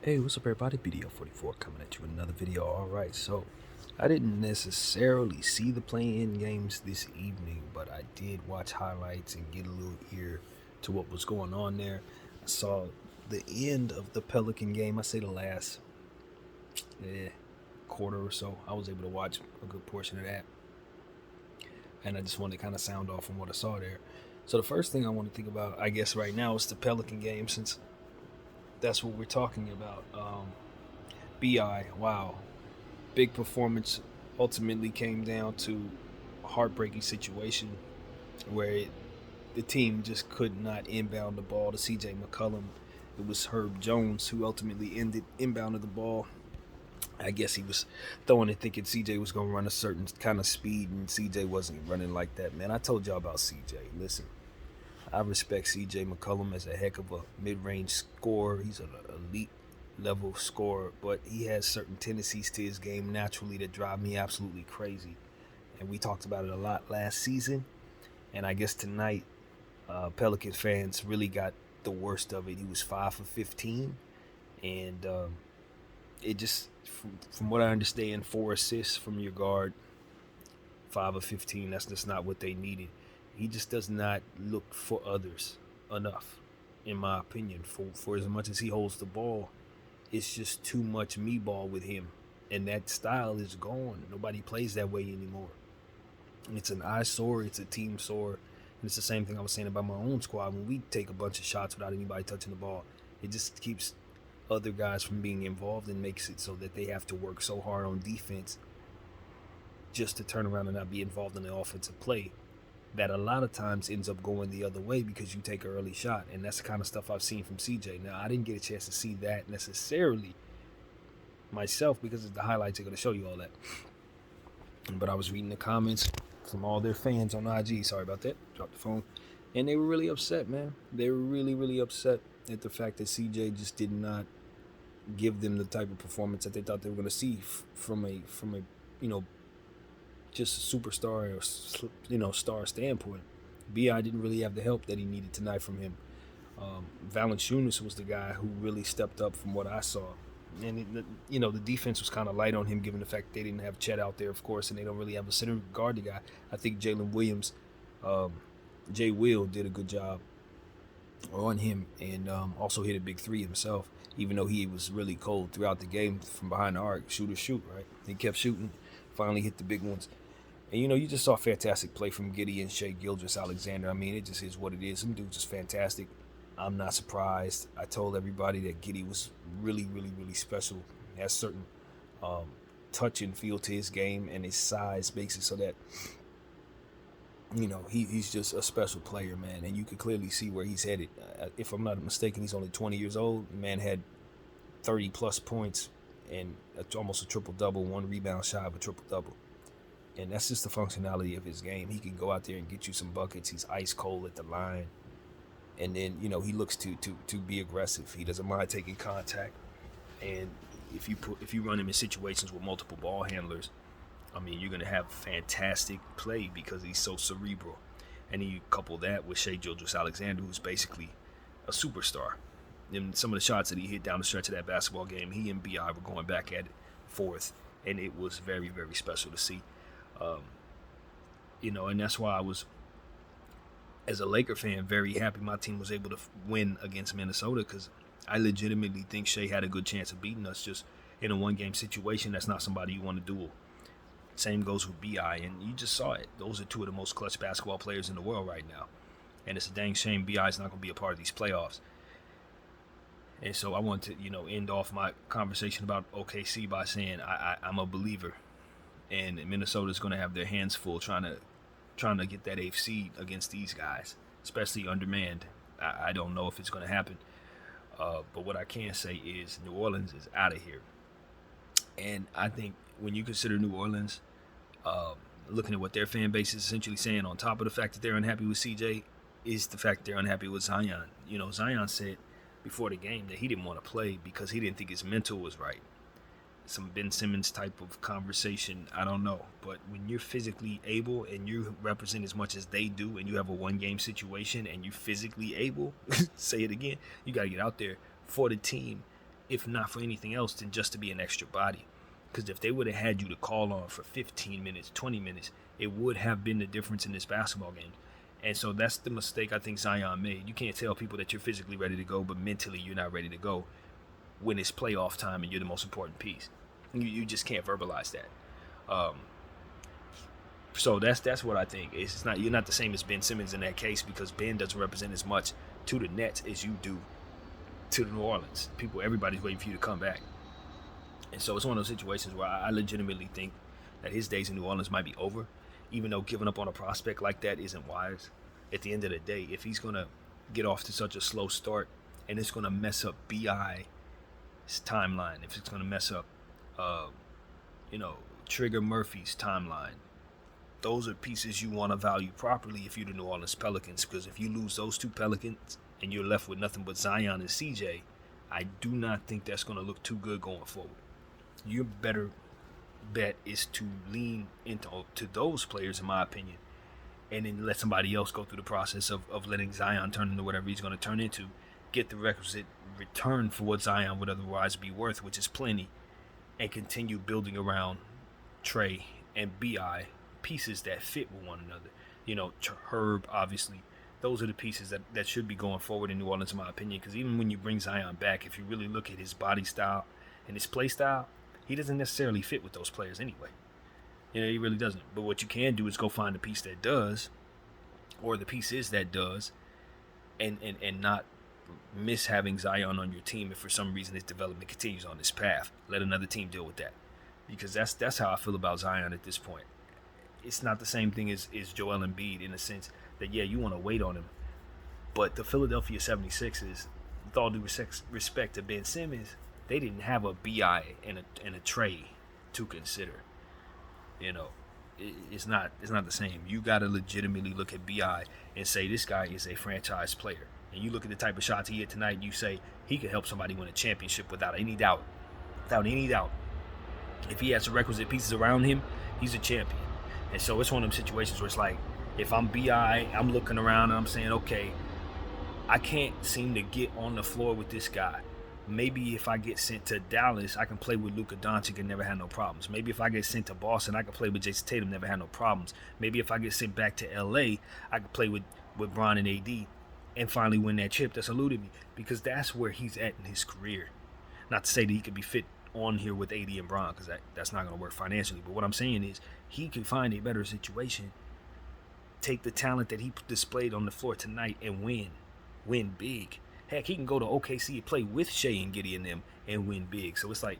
Hey, what's up, everybody? BDO44 coming at you with another video. Alright, so I didn't necessarily see the play-in games this evening, but I did watch highlights and get a little ear to what was going on there. I saw the end of the Pelican game. I say the last quarter or so. I was able to watch a good portion of that, and I just wanted to kind of sound off on what I saw there. So the first thing I want to think about, I guess, right now is the Pelican game, since that's what we're talking about. Bi, wow, big performance. Ultimately came down to a heartbreaking situation where the team just could not inbound the ball to CJ McCollum. It was Herb Jones who ultimately inbounded the ball. I guess he was throwing it thinking CJ was going to run a certain kind of speed, and CJ wasn't running like that, man. I told y'all about CJ. Listen, I respect CJ McCollum as a heck of a mid-range scorer. He's an elite level scorer, but he has certain tendencies to his game naturally that drive me absolutely crazy. And we talked about it a lot last season. And I guess tonight, Pelican fans really got the worst of it. He was 5 for 15, and it just, from what I understand, 4 assists from your guard, 5 of 15. That's just not what they needed. He just does not look for others enough, in my opinion. For as much as he holds the ball, it's just too much me ball with him, and that style is gone. Nobody plays that way anymore. It's an eyesore. It's a team sore. And it's the same thing I was saying about my own squad. When we take a bunch of shots without anybody touching the ball, it just keeps other guys from being involved and makes it so that they have to work so hard on defense just to turn around and not be involved in the offensive play, that a lot of times ends up going the other way because you take an early shot. And that's the kind of stuff I've seen from CJ. Now, I didn't get a chance to see that necessarily myself because the highlights are going to show you all that. But I was reading the comments from all their fans on IG. Sorry about that. Dropped the phone. And they were really upset, man. They were really, really upset at the fact that CJ just did not give them the type of performance that they thought they were going to see from a just a superstar or star standpoint. Bi didn't really have the help that he needed tonight from him. Valanciunas was the guy who really stepped up from what I saw. And the defense was kind of light on him, given the fact that they didn't have Chet out there, of course, and they don't really have a center guard the guy. I think Jalen Williams, Jay Will, did a good job on him, and also hit a big three himself, even though he was really cold throughout the game from behind the arc. Shoot, right? He kept shooting, finally hit the big ones. And you just saw fantastic play from Giddey and Shai Gilgeous-Alexander. I mean, it just is what it is. Some dudes just fantastic. I'm not surprised. I told everybody that Giddey was really, really, really special. He has certain touch and feel to his game, and his size makes it so that he's just a special player, man. And you can clearly see where he's headed. If I'm not mistaken, he's only 20 years old. The man had 30 plus points and almost a triple double, 1 rebound shy of a triple double. And that's just the functionality of his game. He can go out there and get you some buckets. He's ice cold at the line. And then, he looks to be aggressive. He doesn't mind taking contact. And if you run him in situations with multiple ball handlers, I mean, you're going to have fantastic play because he's so cerebral. And you couple that with Shai Gilgeous-Alexander, who's basically a superstar. And some of the shots that he hit down the stretch of that basketball game, he and Bi were going back at it fourth. And it was very, very special to see. And that's why I was, as a Laker fan, very happy my team was able to win against Minnesota, because I legitimately think Shai had a good chance of beating us. Just in a one-game situation, that's not somebody you want to duel. Same goes with Bi, and you just saw it. Those are two of the most clutch basketball players in the world right now. And it's a dang shame Bi is not going to be a part of these playoffs. And so I want to, end off my conversation about OKC by saying I'm a believer. And Minnesota's going to have their hands full trying to get that eighth seed against these guys, especially undermanned. I don't know if it's going to happen. But what I can say is New Orleans is out of here. And I think when you consider New Orleans, looking at what their fan base is essentially saying, on top of the fact that they're unhappy with CJ, is the fact that they're unhappy with Zion. Zion said before the game that he didn't want to play because he didn't think his mental was right. Some Ben Simmons type of conversation, I don't know. But when you're physically able and you represent as much as they do, and you have a one-game situation and you're physically able, say it again, you got to get out there for the team if not for anything else, than just to be an extra body. Because if they would have had you to call on for 15 minutes, 20 minutes, it would have been the difference in this basketball game. And so that's the mistake I think Zion made. You can't tell people that you're physically ready to go, but mentally you're not ready to go when it's playoff time and you're the most important piece. You just can't verbalize that. So that's what I think. It's not, you're not the same as Ben Simmons in that case, because Ben doesn't represent as much to the Nets as you do to the New Orleans. Everybody's waiting for you to come back. And so it's one of those situations where I legitimately think that his days in New Orleans might be over, even though giving up on a prospect like that isn't wise. At the end of the day, if he's going to get off to such a slow start and it's going to mess up BI's timeline, if it's going to mess up, Trigger Murphy's timeline, those are pieces you want to value properly if you're the New Orleans Pelicans, because if you lose those two Pelicans and you're left with nothing but Zion and CJ, I do not think that's going to look too good going forward. Your better bet is to lean into those players, in my opinion, and then let somebody else go through the process of letting Zion turn into whatever he's going to turn into, get the requisite return for what Zion would otherwise be worth, which is plenty, and continue building around Trey and BI, pieces that fit with one another. Herb, obviously. Those are the pieces that should be going forward in New Orleans, in my opinion, because even when you bring Zion back, if you really look at his body style and his play style, he doesn't necessarily fit with those players anyway. He really doesn't. But what you can do is go find a piece that does, or the pieces that does, and not miss having Zion on your team if for some reason his development continues on this path. Let another team deal with that. Because that's how I feel about Zion at this point. It's not the same thing as Joel Embiid, in the sense that, yeah, you want to wait on him. But the Philadelphia 76ers, with all due respect to Ben Simmons, they didn't have a BI and a Trey to consider. It's not the same. You got to legitimately look at BI and say this guy is a franchise player. And you look at the type of shots he hit tonight, and you say he could help somebody win a championship without any doubt. Without any doubt. If he has the requisite pieces around him, he's a champion. And so it's one of them situations where it's like, if I'm BI, I'm looking around and I'm saying, okay, I can't seem to get on the floor with this guy. Maybe if I get sent to Dallas, I can play with Luka Doncic and never have no problems. Maybe if I get sent to Boston, I can play with Jason Tatum, never have no problems. Maybe if I get sent back to LA, I can play with Bron and AD and finally win that chip that's eluded me. Because that's where he's at in his career. Not to say that he could be fit on here with AD and Bron, because that's not going to work financially. But what I'm saying is, he can find a better situation, take the talent that he displayed on the floor tonight and win big. Heck, he can go to OKC and play with Shea and Giddey and them and win big. So it's like,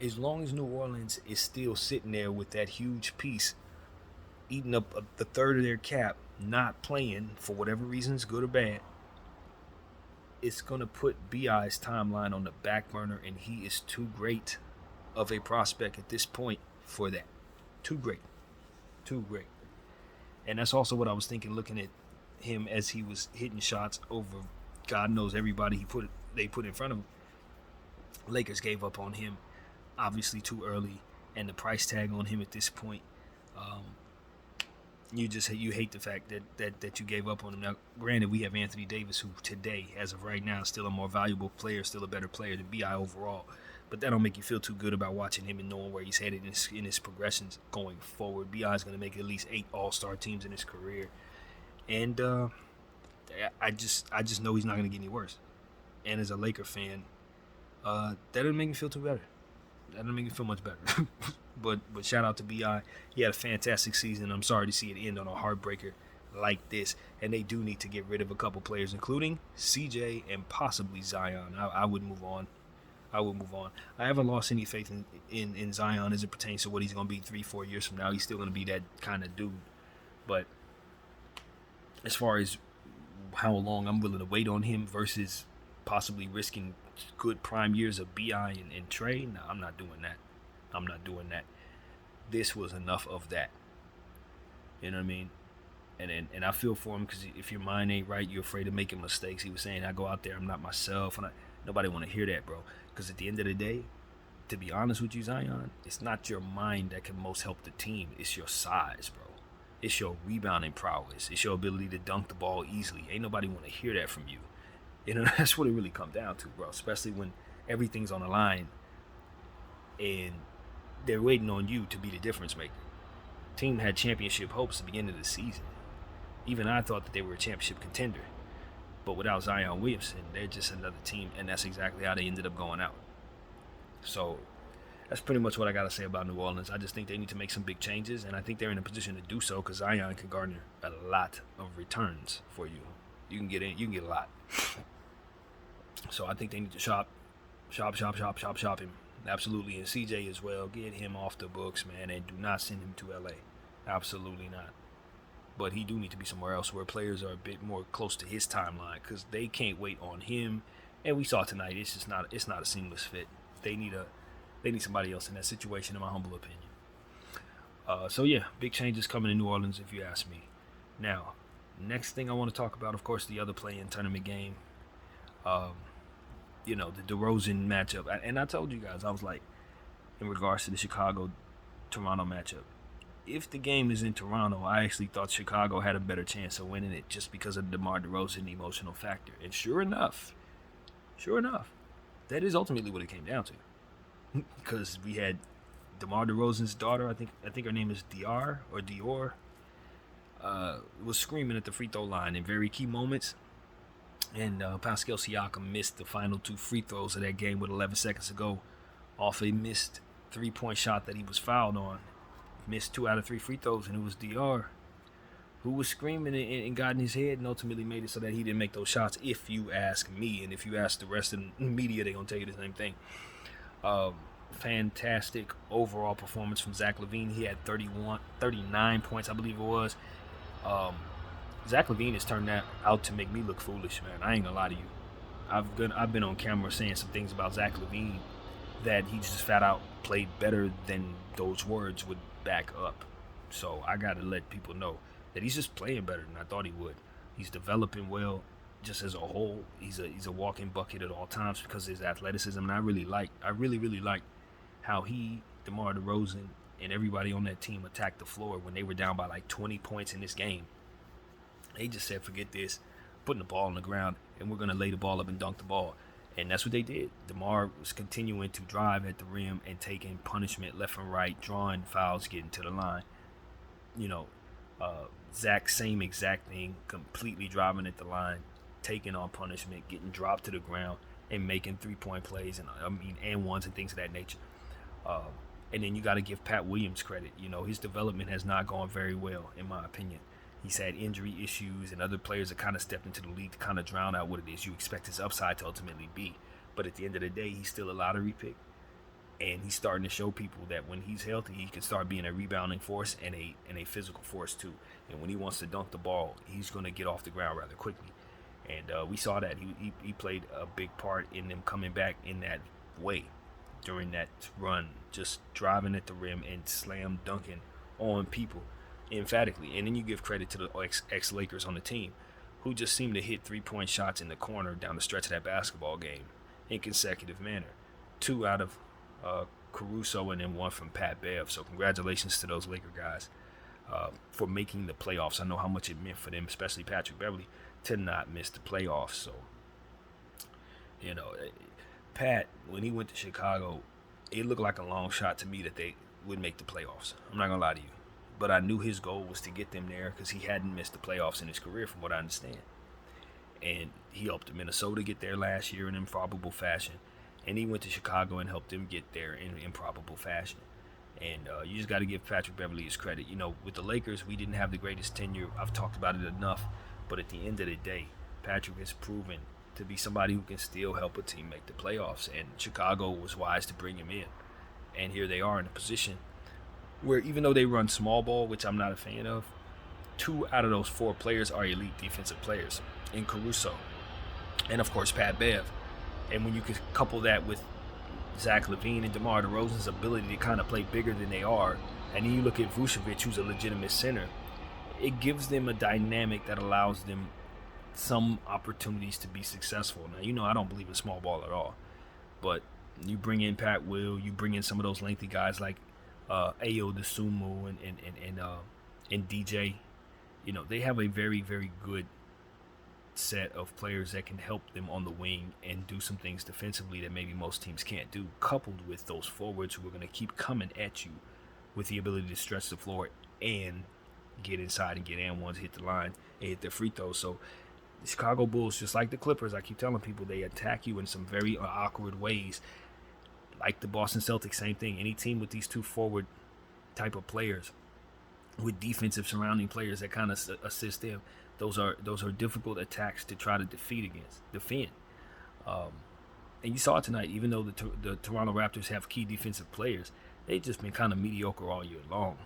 as long as New Orleans is still sitting there with that huge piece, eating up the third of their cap, not playing for whatever reasons, good or bad, it's going to put BI's timeline on the back burner, and he is too great of a prospect at this point for that. Too great. And that's also what I was thinking, looking at him as he was hitting shots over God knows everybody they put in front of him. Lakers gave up on him, obviously too early, and the price tag on him at this point, you hate the fact that you gave up on him. Now, granted, we have Anthony Davis, who today, as of right now, is still a more valuable player, still a better player than BI overall. But that don't make you feel too good about watching him and knowing where he's headed in his progressions going forward. BI is going to make at least 8 All-Star teams in his career, and I just know he's not going to get any worse. And as a Laker fan, that doesn't make me feel too better. That doesn't make me feel much better. But shout out to BI. He had a fantastic season. I'm sorry to see it end on a heartbreaker like this. And they do need to get rid of a couple players, including CJ and possibly Zion. I would move on. I haven't lost any faith in Zion as it pertains to what he's going to be 3-4 years from now. He's still going to be that kind of dude. But as far as how long I'm willing to wait on him versus possibly risking good prime years of BI and Trey, no, I'm not doing that. This was enough of that. You know what I mean? And I feel for him, because if your mind ain't right, you're afraid of making mistakes. He was saying, I go out there, I'm not myself. And nobody want to hear that, bro. Because at the end of the day, to be honest with you, Zion, it's not your mind that can most help the team. It's your size, bro. It's your rebounding prowess. It's your ability to dunk the ball easily. Ain't nobody want to hear that from you. That's what it really comes down to, bro. Especially when everything's on the line, and they're waiting on you to be the difference maker. Team had championship hopes at the beginning of the season. Even I thought that they were a championship contender. But without Zion Williamson, they're just another team, and that's exactly how they ended up going out. So that's pretty much what I got to say about New Orleans. I just think they need to make some big changes, and I think they're in a position to do so because Zion can garner a lot of returns for you. You can get a lot. So I think they need to shop him. Absolutely. And CJ as well. Get him off the books, man, and do not send him to LA. Absolutely not. But he do need to be somewhere else where players are a bit more close to his timeline because they can't wait on him. And we saw tonight, it's not a seamless fit. They need somebody else in that situation, in my humble opinion. So yeah, big changes coming in New Orleans, if you ask me. Now, next thing I want to talk about, of course, the other play-in tournament game. The DeRozan matchup. And I told you guys, I was like, in regards to the Chicago-Toronto matchup, if the game is in Toronto, I actually thought Chicago had a better chance of winning it just because of the DeMar DeRozan emotional factor. And sure enough, that is ultimately what it came down to. Because we had DeMar DeRozan's daughter, I think her name is Dior, was screaming at the free throw line in very key moments. And Pascal Siakam missed the final 2 free throws of that game with 11 seconds to go off a missed 3-point shot that he was fouled on. Missed 2 out of 3 free throws, and it was Dior who was screaming and got in his head and ultimately made it so that he didn't make those shots, if you ask me. And if you ask the rest of the media, they're going to tell you the same thing. Fantastic overall performance from Zach LaVine. He had 39 points, I believe it was. Zach LaVine has turned out to make me look foolish, man. I ain't gonna lie to you. I've been on camera saying some things about Zach LaVine that he just flat out played better than those words would back up. So I gotta let people know that he's just playing better than I thought he would. He's developing well, just as a whole. He's a walking bucket at all times because of his athleticism. And I really like how he, DeMar DeRozan, and everybody on that team attacked the floor when they were down by like 20 points in this game. They just said, forget this, putting the ball on the ground, and we're going to lay the ball up and dunk the ball. And that's what they did. DeMar was continuing to drive at the rim and taking punishment left and right, drawing fouls, getting to the line. Zach, same exact thing, completely driving at the line, taking on punishment, getting dropped to the ground, and making 3-point plays and ones and things of that nature. And then you got to give Pat Williams credit. His development has not gone very well, in my opinion. He's had injury issues, and other players have kind of stepped into the league to kind of drown out what it is you expect his upside to ultimately be. But at the end of the day, he's still a lottery pick, and he's starting to show people that when he's healthy, he can start being a rebounding force and a physical force too. And when he wants to dunk the ball, he's going to get off the ground rather quickly. And we saw that he played a big part in them coming back in that way during that run, just driving at the rim and slam dunking on people emphatically. And then you give credit to the ex-Lakers on the team who just seemed to hit 3-point shots in the corner down the stretch of that basketball game in consecutive manner. 2 out of Caruso and then 1 from Pat Bev. So congratulations to those Laker guys for making the playoffs. I know how much it meant for them, especially Patrick Beverley, to not miss the playoffs. So, Pat, when he went to Chicago, it looked like a long shot to me that they would make the playoffs. I'm not going to lie to you. But I knew his goal was to get them there because he hadn't missed the playoffs in his career, from what I understand. And he helped Minnesota get there last year in improbable fashion. And he went to Chicago and helped them get there in improbable fashion. And you just got to give Patrick Beverley his credit. With the Lakers, we didn't have the greatest tenure. I've talked about it enough. But at the end of the day, Patrick has proven to be somebody who can still help a team make the playoffs. And Chicago was wise to bring him in. And here they are in a position where even though they run small ball, which I'm not a fan of, 2 out of those 4 players are elite defensive players in Caruso and, of course, Pat Bev. And when you could couple that with Zach LaVine and DeMar DeRozan's ability to kind of play bigger than they are, and then you look at Vucevic, who's a legitimate center, it gives them a dynamic that allows them some opportunities to be successful. Now, I don't believe in small ball at all, but you bring in Pat Will, you bring in some of those lengthy guys like Ayo Dosunmu and DJ. They have a very, very good set of players that can help them on the wing and do some things defensively that maybe most teams can't do, coupled with those forwards who are going to keep coming at you with the ability to stretch the floor and get inside and get and ones, hit the line, and hit their free throws. So the Chicago Bulls, just like the Clippers, I keep telling people, they attack you in some very awkward ways. Like the Boston Celtics, same thing. Any team with these two forward type of players, with defensive surrounding players that kind of assist them, those are difficult attacks to try to defend. And you saw it tonight. Even though the Toronto Raptors have key defensive players, they've just been kind of mediocre all year long.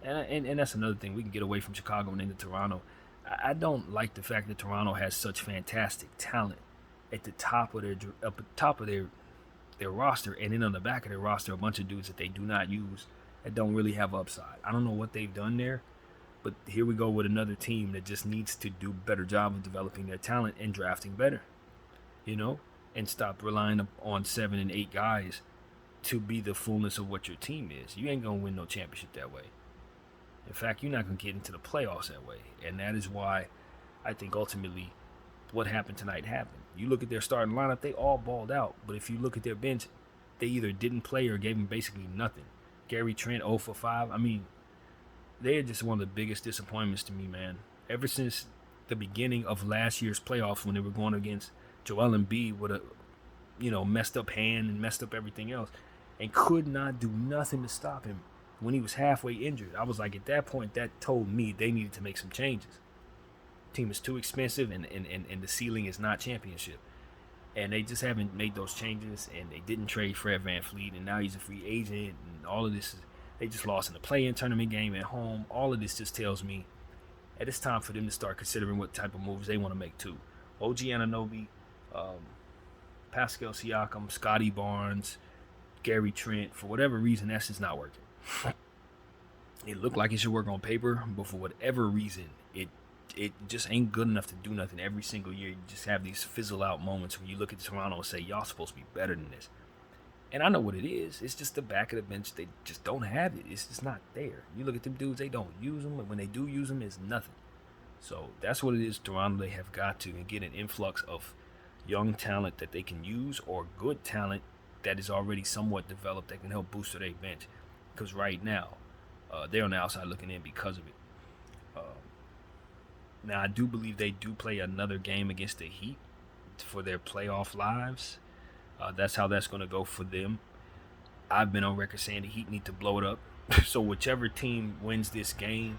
And that's another thing. We can get away from Chicago and into Toronto. I don't like the fact that Toronto has such fantastic talent at the top of their roster, and then on the back of their roster, a bunch of dudes that they do not use, that don't really have upside. I don't know what they've done there, but here we go with another team that just needs to do a better job of developing their talent and drafting better, and stop relying on 7 and 8 guys to be the fullness of what your team is. You ain't gonna win no championship that way. In fact, you're not gonna get into the playoffs that way, and that is why I think ultimately what happened tonight happened. You look at their starting lineup, they all balled out, but if you look at their bench, they either didn't play or gave them basically nothing. Gary Trent 0 for 5. I mean, they're just one of the biggest disappointments to me, man. Ever since the beginning of last year's playoffs, when they were going against Joel Embiid with a messed up hand and messed up everything else, and could not do nothing to stop him when he was halfway injured. I was like, at that point, that told me they needed to make some changes. Team is too expensive, and the ceiling is not championship. And they just haven't made those changes, and they didn't trade Fred VanVleet, and now he's a free agent, and all of this, they just lost in the play-in tournament game at home. All of this just tells me that it's time for them to start considering what type of moves they want to make too. OG Anunoby, Pascal Siakam, Scotty Barnes, Gary Trent, for whatever reason, that's just not working. It looked like it should work on paper, but for whatever reason, it just ain't good enough to do nothing. Every single year, you just have these fizzle out moments when you look at Toronto and say, y'all supposed to be better than this. And I know what it is. It's just the back of the bench. They just don't have it. It's just not there. You look at them dudes, they don't use them. And when they do use them, it's nothing. So that's what it is, Toronto. They have got to get an influx of young talent that they can use, or good talent that is already somewhat developed that can help boost their bench. Because right now, they're on the outside looking in because of it. Now, I do believe they do play another game against the Heat for their playoff lives. That's how that's going to go for them. I've been on record saying the Heat need to blow it up. So whichever team wins this game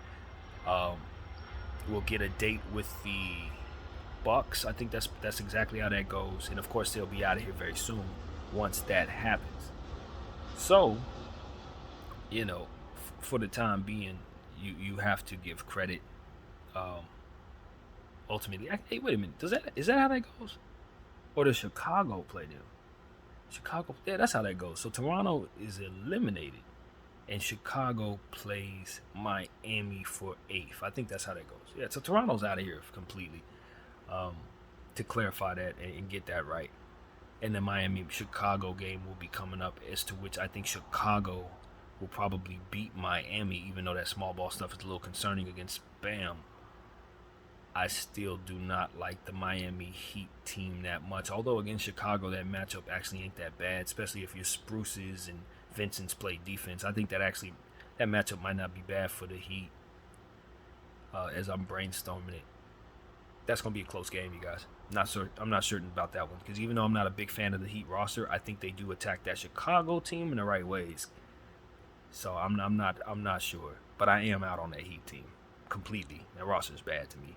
will get a date with the Bucks. I think that's exactly how that goes. And, of course, they'll be out of here very soon once that happens. So, for the time being, you have to give credit. Ultimately, hey, wait a minute. Is that how that goes? Or does Chicago play them? Chicago, yeah, that's how that goes. So Toronto is eliminated, and Chicago plays Miami for 8th. I think that's how that goes. Yeah, so Toronto's out of here completely. To clarify that and get that right. And the Miami-Chicago game will be coming up, as to which I think Chicago will probably beat Miami, even though that small ball stuff is a little concerning against Bam. I still do not like the Miami Heat team that much. Although against Chicago, that matchup actually ain't that bad, especially if your Spruces and Vincents play defense. I think that matchup might not be bad for the Heat. As I'm brainstorming it, that's gonna be a close game, you guys. I'm not certain about that one, because even though I'm not a big fan of the Heat roster, I think they do attack that Chicago team in the right ways. So I'm not sure, but I am out on that Heat team completely. That roster is bad to me.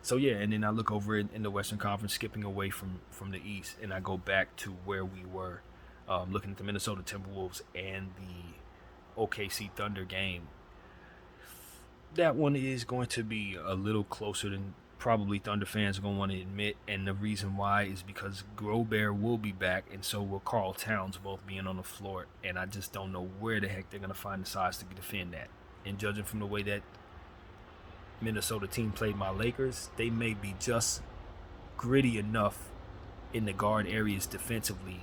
So yeah, and then I look over in the Western Conference, skipping away from the East, and I go back to where we were, looking at the Minnesota Timberwolves and the OKC Thunder game. That one is going to be a little closer than probably Thunder fans are going to want to admit, and the reason why is because Gobert will be back, and so will Karl Towns, both being on the floor, and I just don't know where the heck they're going to find the size to defend that. And judging from the way that Minnesota team played my Lakers, they may be just gritty enough in the guard areas defensively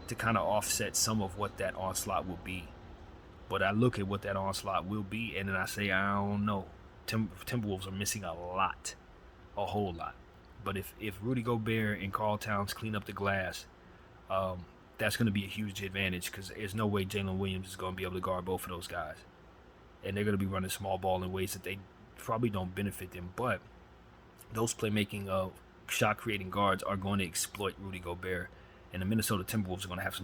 to kind of offset some of what that onslaught will be. But I look at what that onslaught will be, and then I say, I don't know. Timberwolves are missing a lot. a whole lot. But if Rudy Gobert and Karl Towns clean up the glass, that's going to be a huge advantage because there's no way Jalen Williams is going to be able to guard both of those guys. And they're going to be running small ball in ways that they probably don't benefit them. But those playmaking shot creating guards are going to exploit Rudy Gobert. And the Minnesota Timberwolves are going to have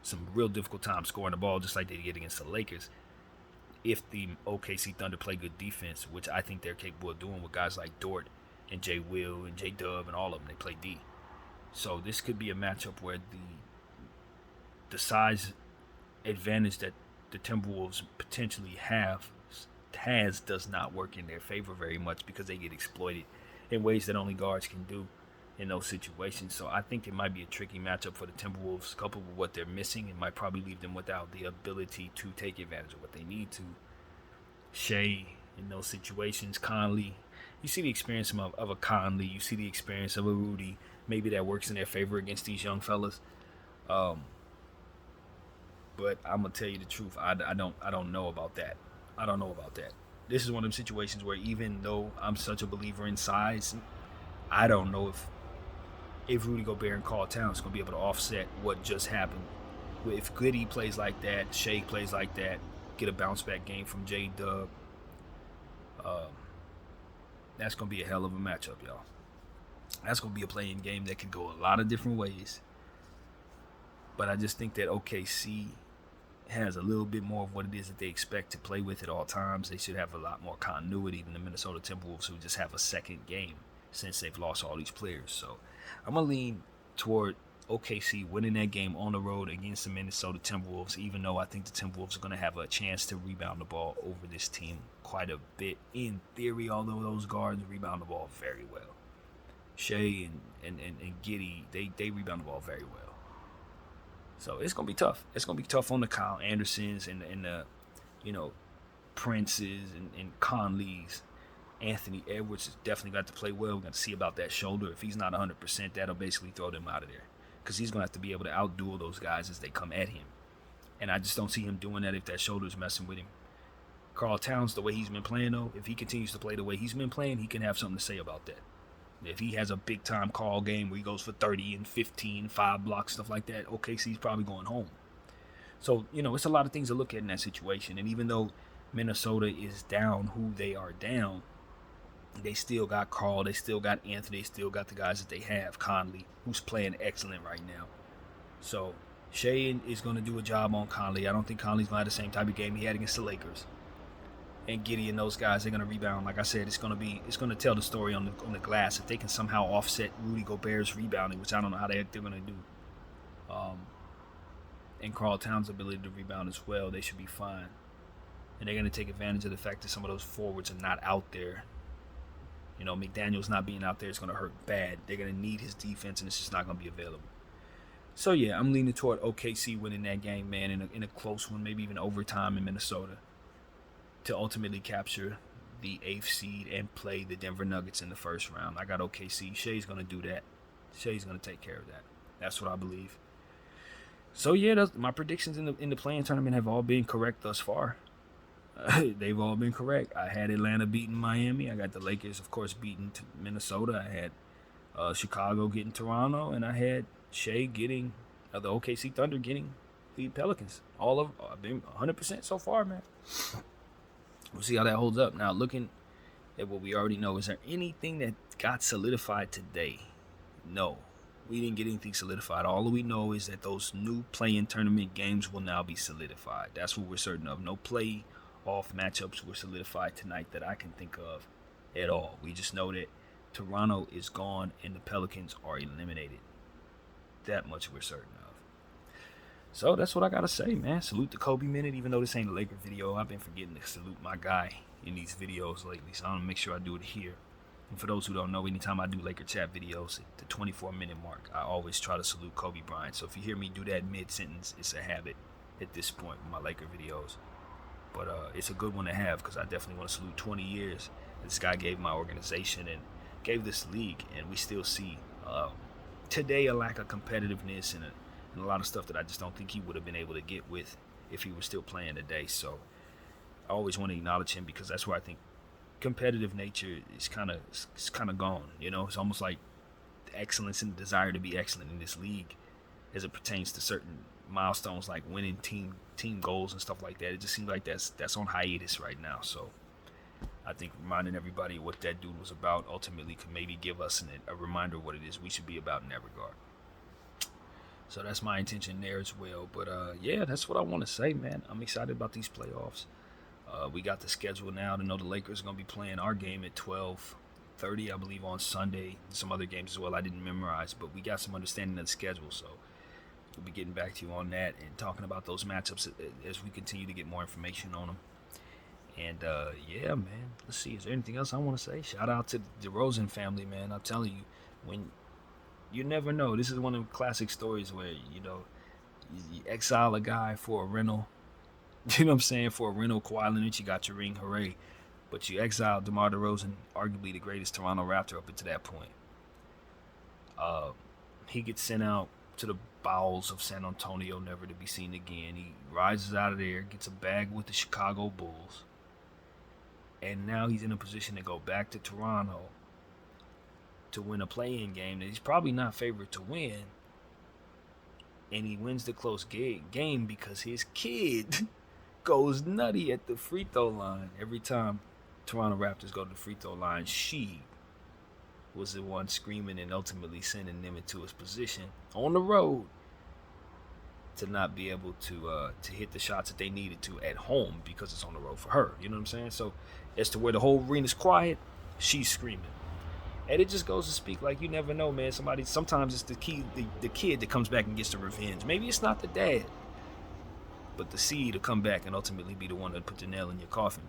some real difficult time scoring the ball just like they did against the Lakers. If the OKC Thunder play good defense, which I think they're capable of doing with guys like Dort and Jay Will and J Dub and all of them, they play D. So this could be a matchup where the size advantage that the Timberwolves potentially does not work in their favor very much because they get exploited in ways that only guards can do in those situations. So I think it might be a tricky matchup for the Timberwolves. Coupled with what they're missing, it might probably leave them without the ability to take advantage of what they need to. Shea in those situations, Conley, you see the experience of a Conley, you see the experience of a Rudy. Maybe that works in their favor against these young fellas. But I'm gonna tell you the truth. I don't know about that. I don't know about that. This is one of them situations where even though I'm such a believer in size, I don't know if Rudy Gobert and Karl Towns is gonna be able to offset what just happened. If Goody plays like that, Shea plays like that, get a bounce back game from J Dub, that's gonna be a hell of a matchup, y'all. That's gonna be a playing game that can go a lot of different ways. But I just think that OKC has a little bit more of what it is that they expect to play with at all times. They should have a lot more continuity than the Minnesota Timberwolves, who just have a second game since they've lost all these players. So I'm going to lean toward OKC winning that game on the road against the Minnesota Timberwolves, even though I think the Timberwolves are going to have a chance to rebound the ball over this team quite a bit in theory, although those guards rebound the ball very well. Shea and Giddey, they rebound the ball very well. So it's going to be tough. It's going to be tough on the Kyle Andersons and the, Princes and Conleys. Anthony Edwards has definitely got to play well. We're going to see about that shoulder. If he's not 100%, that'll basically throw them out of there. Because he's going to have to be able to outduel those guys as they come at him. And I just don't see him doing that if that shoulder's messing with him. Karl Towns, the way he's been playing, though, if he continues to play the way he's been playing, he can have something to say about that. If he has a big-time call game where he goes for 30 and 15, 5 blocks, stuff like that, OKC's probably going home. So, it's a lot of things to look at in that situation. And even though Minnesota is down who they are down, they still got Karl, they still got Anthony, they still got the guys that they have. Conley, who's playing excellent right now. So, Shea is going to do a job on Conley. I don't think Conley's going to have the same type of game he had against the Lakers. And Giddey and those guys, they're going to rebound. Like I said, it's going to tell the story on the glass. If they can somehow offset Rudy Gobert's rebounding, which I don't know how they're going to do, and Karl Towns' ability to rebound as well, they should be fine. And they're going to take advantage of the fact that some of those forwards are not out there. McDaniels not being out there is going to hurt bad. They're going to need his defense, and it's just not going to be available. So, yeah, I'm leaning toward OKC winning that game, man, in a close one, maybe even overtime in Minnesota, to ultimately capture the 8th seed and play the Denver Nuggets in the first round. I got OKC. Shea's going to do that. Shea's going to take care of that. That's what I believe. So, yeah, my predictions in the play-in tournament have all been correct thus far. They've all been correct. I had Atlanta beating Miami. I got the Lakers, of course, beating Minnesota. I had Chicago getting Toronto, and I had Shea getting the OKC Thunder getting the Pelicans. I've been 100% so far, man. We'll see how that holds up. Now, looking at what we already know, is there anything that got solidified today? No, we didn't get anything solidified. All we know is that those new play-in tournament games will now be solidified. That's what we're certain of. No play-off matchups were solidified tonight that I can think of at all. We just know that Toronto is gone and the Pelicans are eliminated. That much we're certain of. So that's what I gotta say, man. Salute the Kobe Minute. Even though this ain't a Laker video, I've been forgetting to salute my guy in these videos lately. So I'm gonna make sure I do it here. And for those who don't know, anytime I do Laker chat videos at the 24-minute mark, I always try to salute Kobe Bryant. So if you hear me do that mid-sentence, it's a habit at this point with my Laker videos. But it's a good one to have because I definitely want to salute 20 years. This guy gave my organization and gave this league, and we still see today a lack of competitiveness and a lot of stuff that I just don't think he would have been able to get with if he was still playing today. So I always want to acknowledge him because that's where I think competitive nature is kind of gone. You know, it's almost like the excellence and the desire to be excellent in this league, as it pertains to certain milestones like winning team goals and stuff like that. It just seems like that's on hiatus right now. So I think reminding everybody what that dude was about ultimately could maybe give us a reminder of what it is we should be about in that regard. So that's my intention there as well. But yeah, that's what I want to say, man. I'm excited about these playoffs. We got the schedule now to know the Lakers are going to be playing our game at 12:30, I believe, on Sunday. Some other games as well I didn't memorize, but we got some understanding of the schedule. So we'll be getting back to you on that and talking about those matchups as we continue to get more information on them. And yeah, man, let's see. Is there anything else I want to say? Shout out to the DeRozan family, man. I'm telling you, when you never know. This is one of the classic stories where, you know, you exile a guy for a rental. You know what I'm saying? For a rental, Kawhi Leonard, you got your ring, hooray. But you exiled DeMar DeRozan, arguably the greatest Toronto Raptor up until that point. He gets sent out to the bowels of San Antonio, never to be seen again. He rises out of there, gets a bag with the Chicago Bulls. And now he's in a position to go back to Toronto to win a play-in game that he's probably not favored to win. And he wins the close game because his kid goes nutty at the free throw line. Every time Toronto Raptors go to the free throw line, she was the one screaming and ultimately sending them into his position on the road to not be able to hit the shots that they needed to at home because it's on the road for her. You know what I'm saying? So as to where the whole arena's quiet, she's screaming. And it just goes to speak like you never know, man. Sometimes it's the kid that comes back and gets the revenge. Maybe it's not the dad, but the seed to come back and ultimately be the one that put the nail in your coffin.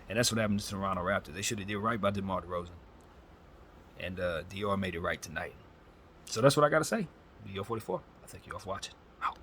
And that's what happened to the Toronto Raptors. They should have did right by DeMar DeRozan. And Dior made it right tonight. So that's what I got to say. Dior 44. I thank you all for watching.